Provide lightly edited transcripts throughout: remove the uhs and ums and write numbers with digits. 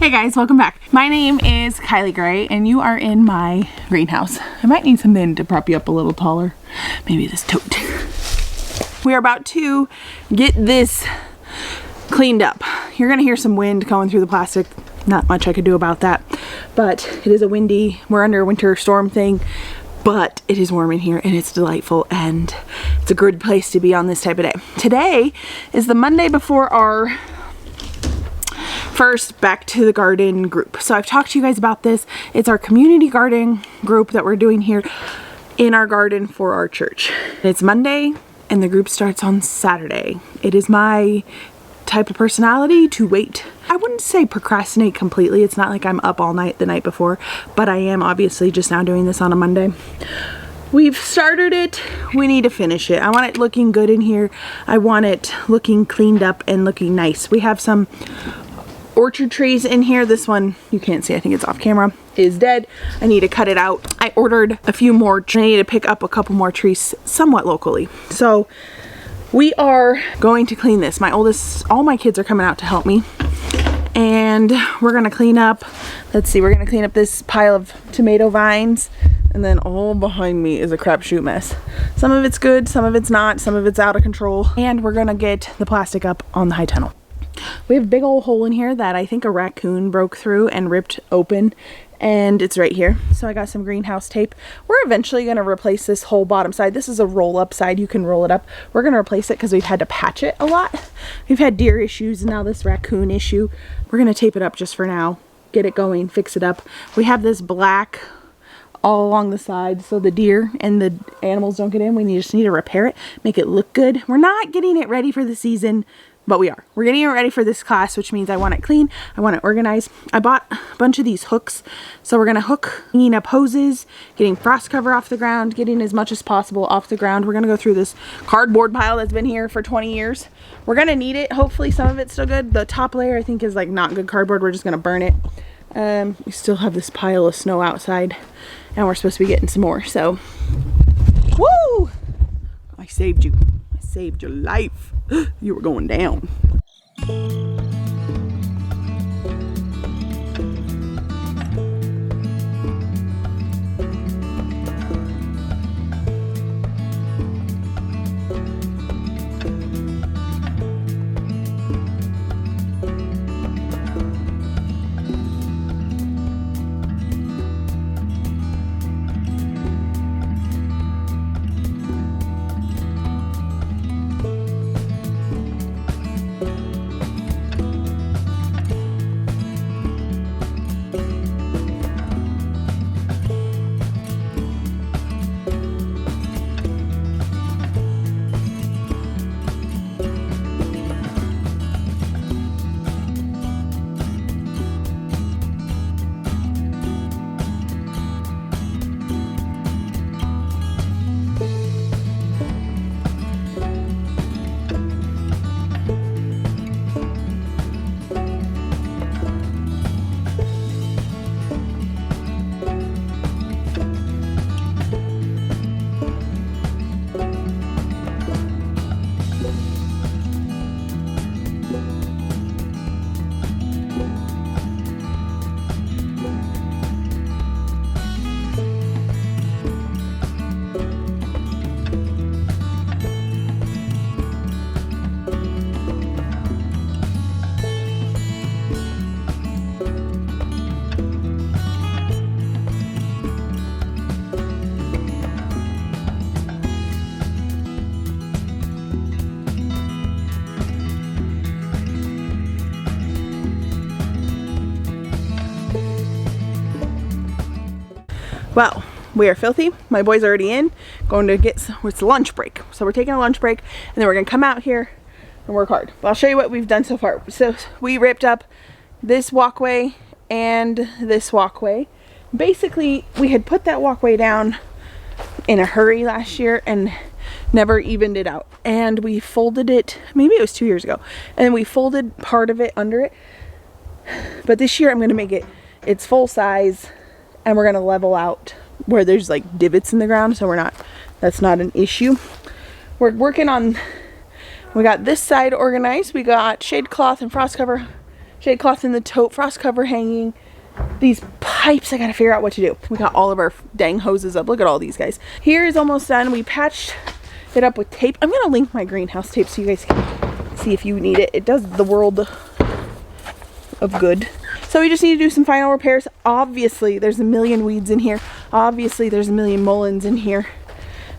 Hey guys, welcome back. My name is Kylie Gray and you are in my greenhouse. I might need something to prop you up a little taller. Maybe this tote. We are about to get this cleaned up. You're gonna hear some wind going through the plastic. Not much I could do about that, but it is a windy, we're under a winter storm thing, but it is warm in here and it's delightful and it's a good place to be on this type of day. Today is the Monday before our first back to the garden group. So I've talked to you guys about this. It's our community garden group that we're doing here in our garden for our church. It's Monday and the group starts on Saturday. It is my type of personality to wait. I wouldn't say procrastinate completely. It's not like I'm up all night the night before, but I am obviously just now doing this on a Monday. We've started it. We need to finish it. I want it looking good in here. I want it looking cleaned up and looking nice. We have some orchard trees in here. This one, you can't see, I think it's off camera, is dead. I need to cut it out. I ordered a few more. I need to pick up a couple more trees somewhat locally. So we are going to clean this. All my kids are coming out to help me. And we're gonna clean up, let's see, we're gonna clean up this pile of tomato vines. And then all behind me is a crapshoot mess. Some of it's good, some of it's not, some of it's out of control. And we're gonna get the plastic up on the high tunnel. We have a big old hole in here that I think a raccoon broke through and ripped open, and it's right here. So I got some greenhouse tape. We're eventually going to replace this whole bottom side. This is a roll up side. You can roll it up. We're going to replace it because we've had to patch it a lot. We've had deer issues and now this raccoon issue. We're going to tape it up just for now, get it going, fix it up. We have this black all along the side so the deer and the animals don't get in. We just need to repair it, make it look good. We're not getting it ready for the season, but we are. We're getting it ready for this class, which means I want it clean. I want it organized. I bought a bunch of these hooks. So we're gonna hook, hanging up hoses, getting frost cover off the ground, getting as much as possible off the ground. We're gonna go through this cardboard pile that's been here for 20 years. We're gonna need it. Hopefully some of it's still good. The top layer I think is like not good cardboard. We're just gonna burn it. We still have this pile of snow outside and we're supposed to be getting some more. So, woo! I saved you. I saved your life. You were going down. Well, we are filthy. My boy's already in, going to get, it's lunch break. So we're taking a lunch break and then we're gonna come out here and work hard. But I'll show you what we've done so far. So we ripped up this walkway and this walkway. Basically, we had put that walkway down in a hurry last year and never evened it out. And we folded it, maybe it was 2 years ago. And we folded part of it under it. But this year I'm gonna make it its full size and we're gonna level out where there's like divots in the ground, so that's not an issue. We're working on, we got this side organized. We got shade cloth and frost cover shade cloth in the tote, frost cover hanging. These pipes, I gotta figure out what to do. We got all of our dang hoses up. Look at all these guys. Here is almost done. We patched it up with tape. I'm gonna link my greenhouse tape so you guys can see if you need it. It does the world of good. So we just need to do some final repairs. Obviously, there's a million weeds in here. Obviously, there's a million mulleins in here.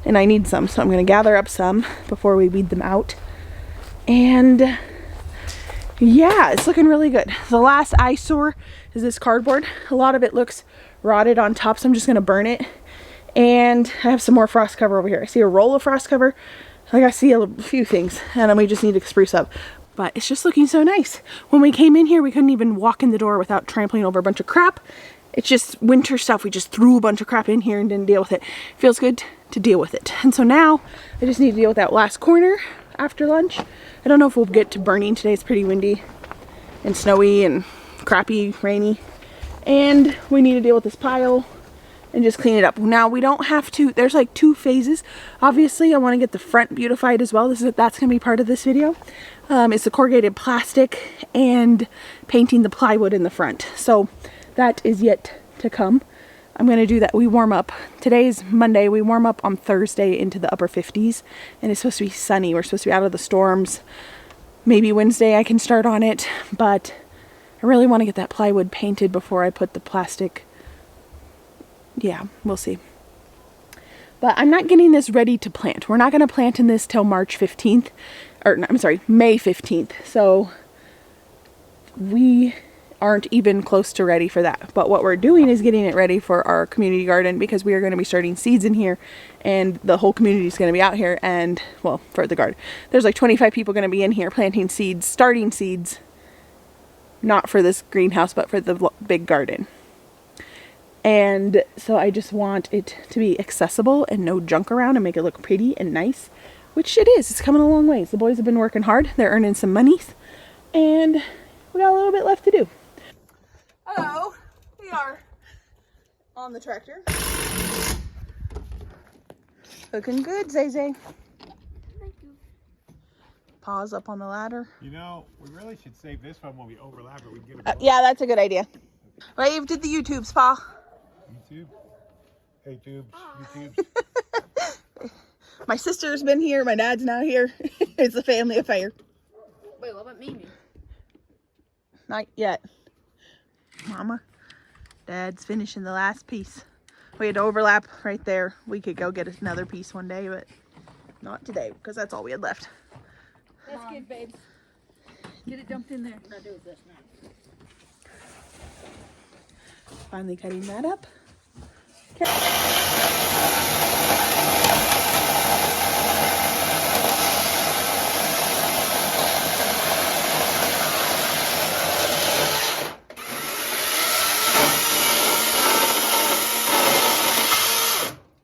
And I need some, so I'm gonna gather up some before we weed them out. And yeah, it's looking really good. The last eyesore is this cardboard. A lot of it looks rotted on top, so I'm just gonna burn it. And I have some more frost cover over here. I see a roll of frost cover. Like I see a few things, and then we just need to spruce up. But it's just looking so nice. When we came in here, we couldn't even walk in the door without trampling over a bunch of crap. It's just winter stuff. We just threw a bunch of crap in here and didn't deal with it. It feels good to deal with it. And so now I just need to deal with that last corner after lunch. I don't know if we'll get to burning today. It's pretty windy and snowy and crappy, rainy. And we need to deal with this pile and just clean it up. Now we don't have to, there's like 2 phases. Obviously I want to get the front beautified as well. That's going to be part of this video. It's the corrugated plastic and painting the plywood in the front. So that is yet to come. I'm going to do that. We warm up. Today's Monday. We warm up on Thursday into the upper 50s. And it's supposed to be sunny. We're supposed to be out of the storms. Maybe Wednesday I can start on it. But I really want to get that plywood painted before I put the plastic. Yeah, we'll see. But I'm not getting this ready to plant. We're not going to plant in this till March 15th. Or, I'm sorry, May 15th. So we aren't even close to ready for that. But what we're doing is getting it ready for our community garden, because we are going to be starting seeds in here, and the whole community is going to be out here. And well, for the garden, there's like 25 people going to be in here planting seeds, starting seeds, not for this greenhouse, but for the big garden. And so I just want it to be accessible and no junk around, and make it look pretty and nice, which it is. It's coming a long ways. The boys have been working hard. They're earning some monies, and we got a little bit left to do. Hello, we are on the tractor. Looking good, Zay Zay. Thank you. Paws up on the ladder. You know, we really should save this one when we overlap it. We can get a Yeah, that's a good idea. Wave to the YouTubes, Pa. YouTube. Hey, tubes. YouTubes. My sister's been here. My dad's now here. It's a family affair. Wait, what about Mimi? Not yet. Mama, Dad's finishing the last piece. We had to overlap right there. We could go get another piece one day, but not today, because that's all we had left. That's good, babes. Get it dumped in there. What I do with this now? Finally cutting that up. Okay.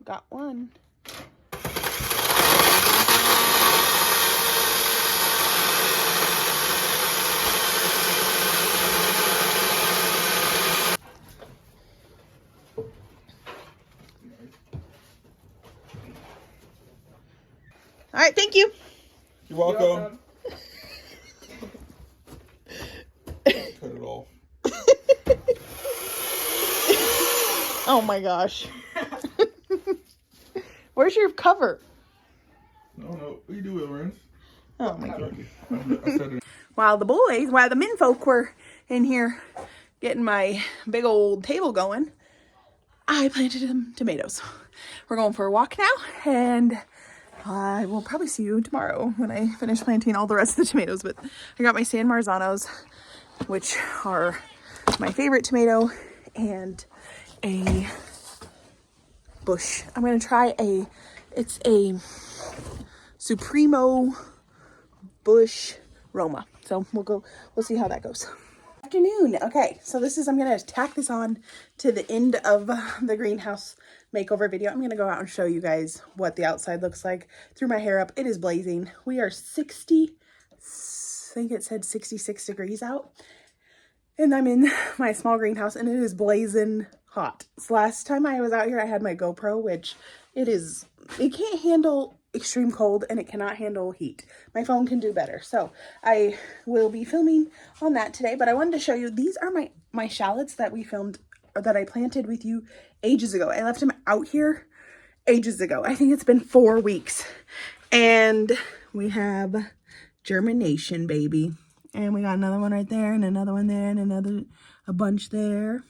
Got one. All right, thank you. You're welcome. Cut it off. Oh my gosh. Where's your cover? No. What do you do with Lorenz? Oh my god. I said it. While the men folk were in here getting my big old table going, I planted some tomatoes. We're going for a walk now, and I will probably see you tomorrow when I finish planting all the rest of the tomatoes. But I got my San Marzanos, which are my favorite tomato, and a bush. I'm going to try it's a Supremo bush Roma. So we'll see how that goes. Afternoon. Okay, so I'm going to tack this on to the end of the greenhouse makeover video. I'm going to go out and show you guys what the outside looks like. Threw my hair up. It is blazing. We are 60, I think it said 66 degrees out. And I'm in my small greenhouse, and it is blazing hot. So last time I was out here, I had my GoPro, which it can't handle extreme cold and it cannot handle heat. My phone can do better. So I will be filming on that today, but I wanted to show you, these are my shallots that we filmed, or that I planted with you ages ago. I left them out here ages ago. I think it's been 4 weeks. And we have germination, baby. And we got another one right there, and another one there, and a bunch there.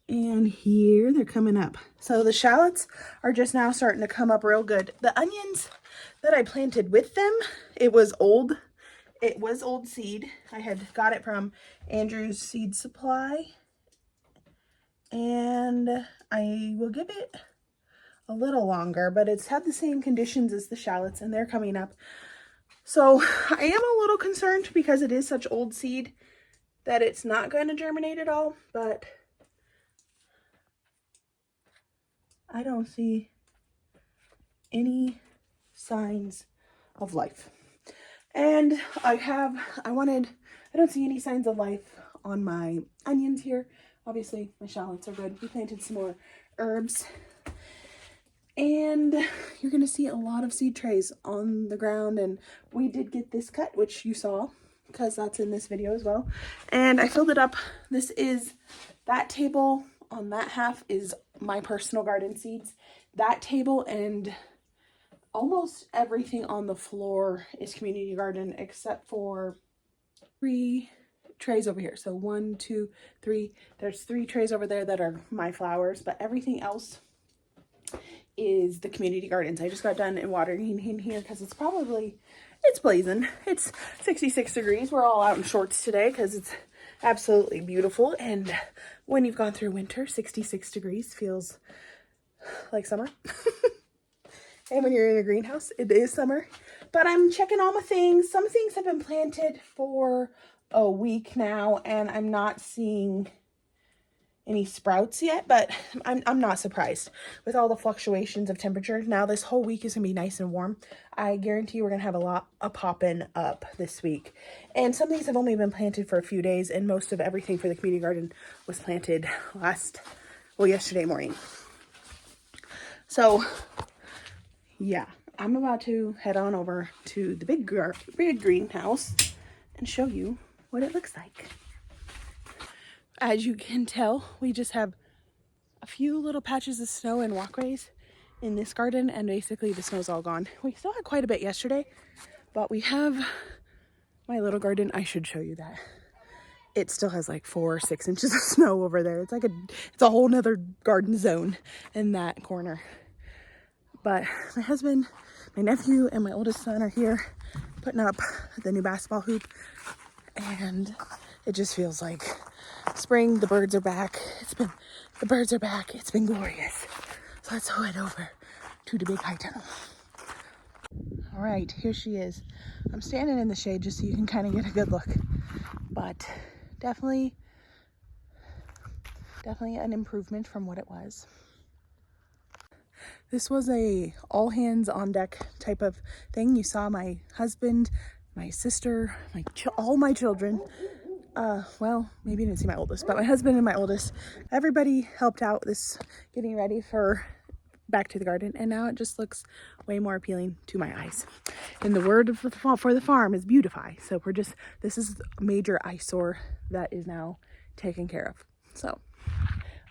And here they're coming up. So the shallots are just now starting to come up real good. The onions that I planted with them, it was old seed. I had got it from Andrew's seed supply. And I will give it a little longer, but it's had the same conditions as the shallots, and they're coming up. So I am a little concerned because it is such old seed that it's not going to germinate at all, but I don't see any signs of life. And I don't see any signs of life on my onions here. Obviously my shallots are good. We planted some more herbs. And you're going to see a lot of seed trays on the ground. And we did get this cut, which you saw, because that's in this video as well. And I filled it up. This is, that table on that half is my personal garden seeds. That table and almost everything on the floor is community garden, except for 3 trays over here. So 1, 2, 3. There's 3 trays over there that are my flowers, but everything else is the community gardens. I just got done watering in here because it's blazing. It's 66 degrees. We're all out in shorts today because it's absolutely beautiful. And when you've gone through winter, 66 degrees feels like summer. And when you're in a greenhouse, it is summer. But I'm checking all my things. Some things have been planted for a week now, and I'm not seeing any sprouts yet, but I'm not surprised with all the fluctuations of temperature. Now this whole week is gonna be nice and warm. I guarantee you we're gonna have a lot of popping up this week. And some things have only been planted for a few days, and most of everything for the community garden was planted yesterday morning. So yeah, I'm about to head on over to the big greenhouse and show you what it looks like. As you can tell, we just have a few little patches of snow and walkways in this garden, and basically the snow's all gone. We still had quite a bit yesterday, but we have my little garden. I should show you that. It still has like 4 or 6 inches of snow over there. It's a whole nother garden zone in that corner. But my husband, my nephew, and my oldest son are here putting up the new basketball hoop, and it just feels like spring. The birds are back. The birds are back. It's been glorious. So let's head over to the big high tunnel. All right, here she is. I'm standing in the shade just so you can kind of get a good look, but definitely an improvement from what it was. This was a all hands on deck type of thing. You saw my husband, my sister, all my children. Well, maybe you didn't see my oldest, but my husband and my oldest, everybody helped out this getting ready for back to the garden, and now it just looks way more appealing to my eyes. And the word for the farm is beautify. So this is a major eyesore that is now taken care of. So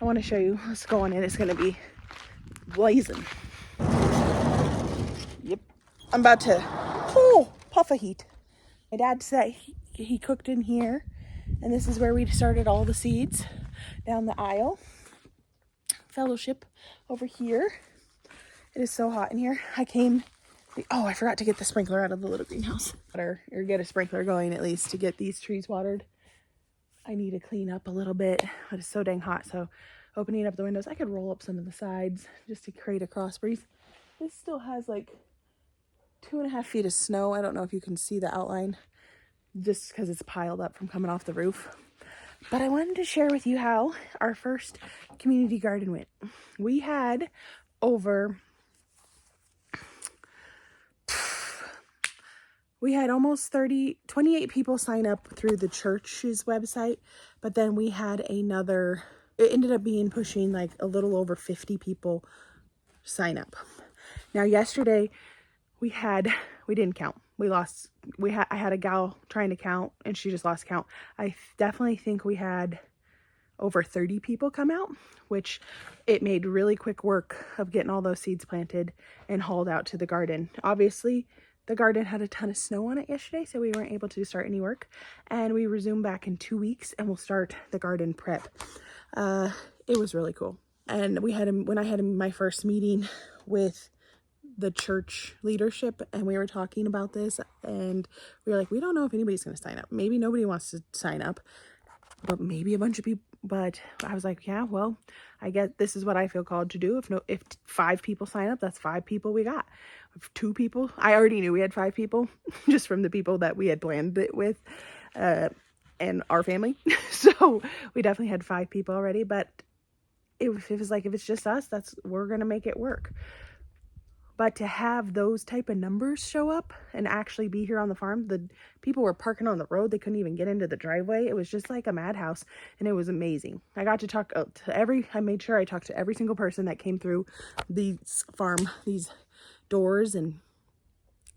I want to show you what's going in. It's going to be blazing. Yep. I'm about to puff of heat. My dad said he cooked in here, and this is where we started all the seeds down the aisle. Fellowship over here. It is so hot in here. I forgot to get the sprinkler out of the little greenhouse. Or get a sprinkler going at least to get these trees watered. I need to clean up a little bit, but it's so dang hot. So opening up the windows, I could roll up some of the sides just to create a cross breeze. This still has like 2.5 feet of snow. I don't know if you can see the outline just because it's piled up from coming off the roof. But I wanted to share with you how our first community garden went. We had almost 28 people sign up through the church's website, but then we had it ended up being pushing like a little over 50 people sign up. Now yesterday, we didn't count. I had a gal trying to count and she just lost count. I definitely think we had over 30 people come out, which it made really quick work of getting all those seeds planted and hauled out to the garden. Obviously, the garden had a ton of snow on it yesterday, so we weren't able to start any work. And we resume back in 2 weeks and we'll start the garden prep. It was really cool. And when I had my first meeting with the church leadership and we were talking about this and we were like, we don't know if anybody's going to sign up. Maybe nobody wants to sign up, but maybe a bunch of people. But I was like, yeah, well, I guess this is what I feel called to do. If 5 people sign up, that's 5 people we got. If 2 people, I already knew we had 5 people just from the people that we had planned it with, and our family. So we definitely had 5 people already, but it was like, if it's just us, we're going to make it work. But to have those type of numbers show up and actually be here on the farm, the people were parking on the road. They couldn't even get into the driveway. It was just like a madhouse, and it was amazing. I got to talk I made sure I talked to every single person that came through these doors, and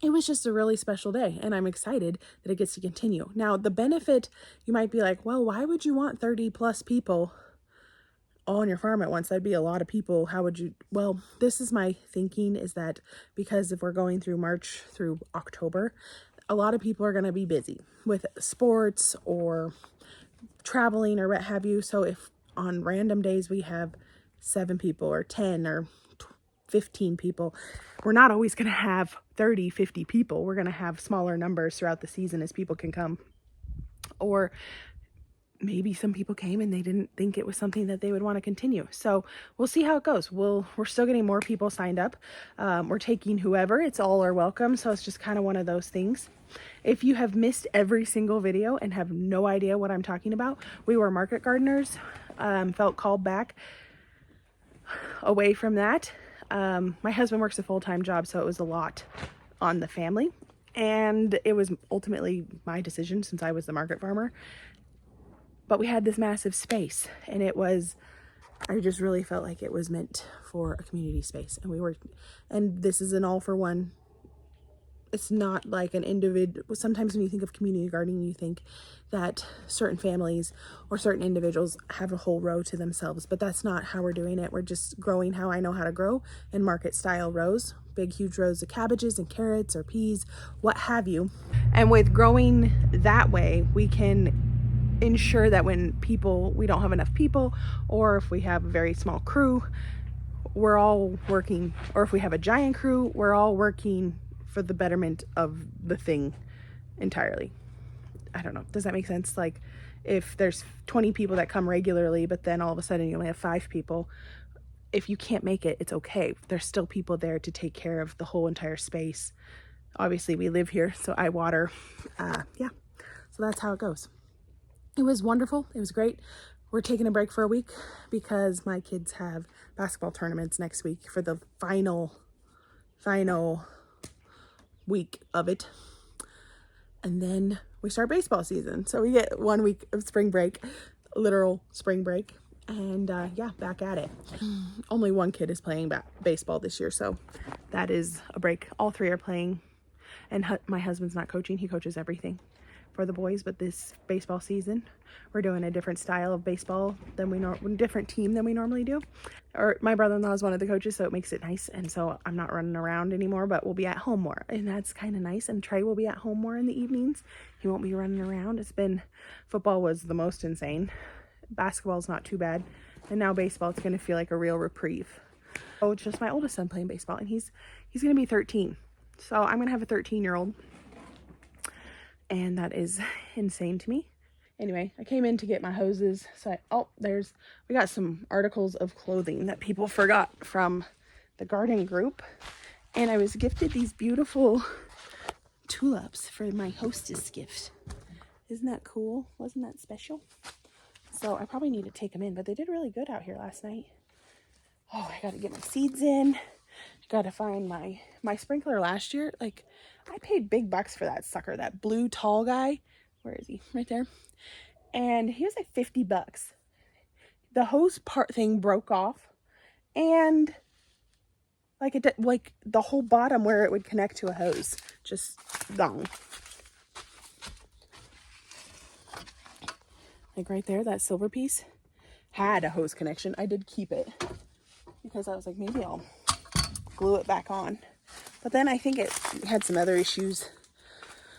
it was just a really special day, and I'm excited that it gets to continue. Now, the benefit, you might be like, well, why would you want 30 plus people all on your farm at once? That'd be a lot of people. How would you? Well, this is my thinking, is that because if we're going through March through October, a lot of people are going to be busy with sports or traveling or what have you. So if on random days we have 7 people or 10 or 15 people, we're not always going to have 30, 50 people. We're going to have smaller numbers throughout the season as people can come. Or maybe some people came and they didn't think it was something that they would want to continue. So we'll see how it goes. We're still getting more people signed up. We're taking whoever. It's all are welcome. So it's just kind of one of those things. If you have missed every single video and have no idea what I'm talking about, we were market gardeners. Felt called back away from that. My husband works a full-time job, so it was a lot on the family. And it was ultimately my decision since I was the market farmer. But we had this massive space, and I just really felt like it was meant for a community space. And this is an all for one. It's not like an individual. Sometimes when you think of community gardening, you think that certain families or certain individuals have a whole row to themselves, but that's not how we're doing it. We're just growing how I know how to grow in market style rows, big, huge rows of cabbages and carrots or peas, what have you. And with growing that way, we can ensure that when we don't have enough people, or if we have a very small crew, we're all working, or if we have a giant crew, we're all working for the betterment of the thing entirely. I don't know. Does that make sense? Like if there's 20 people that come regularly, but then all of a sudden you only have 5 people, if you can't make it, it's okay. There's still people there to take care of the whole entire space. Obviously we live here, so I water. Yeah. So that's how it goes. It was wonderful. It was great. We're taking a break for a week because my kids have basketball tournaments next week for the final week of it. And then we start baseball season. So we get 1 week of spring break, literal spring break. And yeah, back at it. Only one kid is playing baseball this year, so that is a break. All 3 are playing. And my husband's not coaching. He coaches everything for the boys, but this baseball season we're doing a different style of baseball than different team than we normally do. Or my brother-in-law is one of the coaches, so it makes it nice, and so I'm not running around anymore, but we'll be at home more, and that's kind of nice. And Trey will be at home more in the evenings. He won't be running around. Football was the most insane. Basketball's not too bad, and now baseball, it's going to feel like a real reprieve. Oh, it's just my oldest son playing baseball, and he's going to be 13, so I'm going to have a 13-year-old. And that is insane to me. Anyway, I came in to get my hoses. So we got some articles of clothing that people forgot from the garden group. And I was gifted these beautiful tulips for my hostess gift. Isn't that cool? Wasn't that special? So I probably need to take them in, but they did really good out here last night. Oh, I got to get my seeds in. Got to find my sprinkler last year. Like, I paid big bucks for that sucker, that blue tall guy. Where is he? Right there. And he was like $50. The hose part thing broke off, and Like it did, like the whole bottom where it would connect to a hose, just gone. Like right there, that silver piece had a hose connection. I did keep it because I was like, maybe I'll glue it back on. But then I think it had some other issues.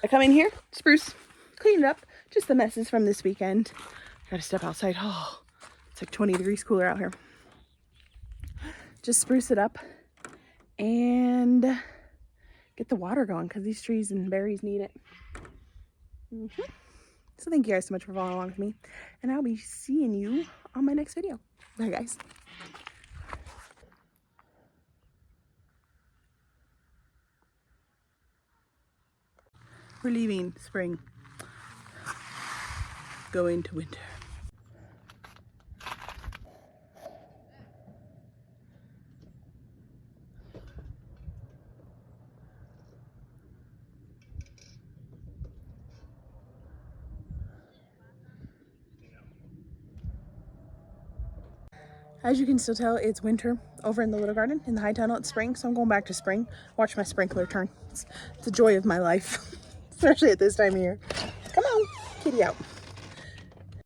I come in here, spruce, clean it up, just the messes from this weekend. Gotta step outside. Oh, it's like 20 degrees cooler out here. Just spruce it up and get the water going because these trees and berries need it. So thank you guys so much for following along with me, and I'll be seeing you on my next video. Bye guys. We're leaving spring, going to winter. As you can still tell, it's winter over in the little garden. In the high tunnel, it's spring, so I'm going back to spring. Watch my sprinkler turn. It's the joy of my life, especially at this time of year. Come on, kitty out.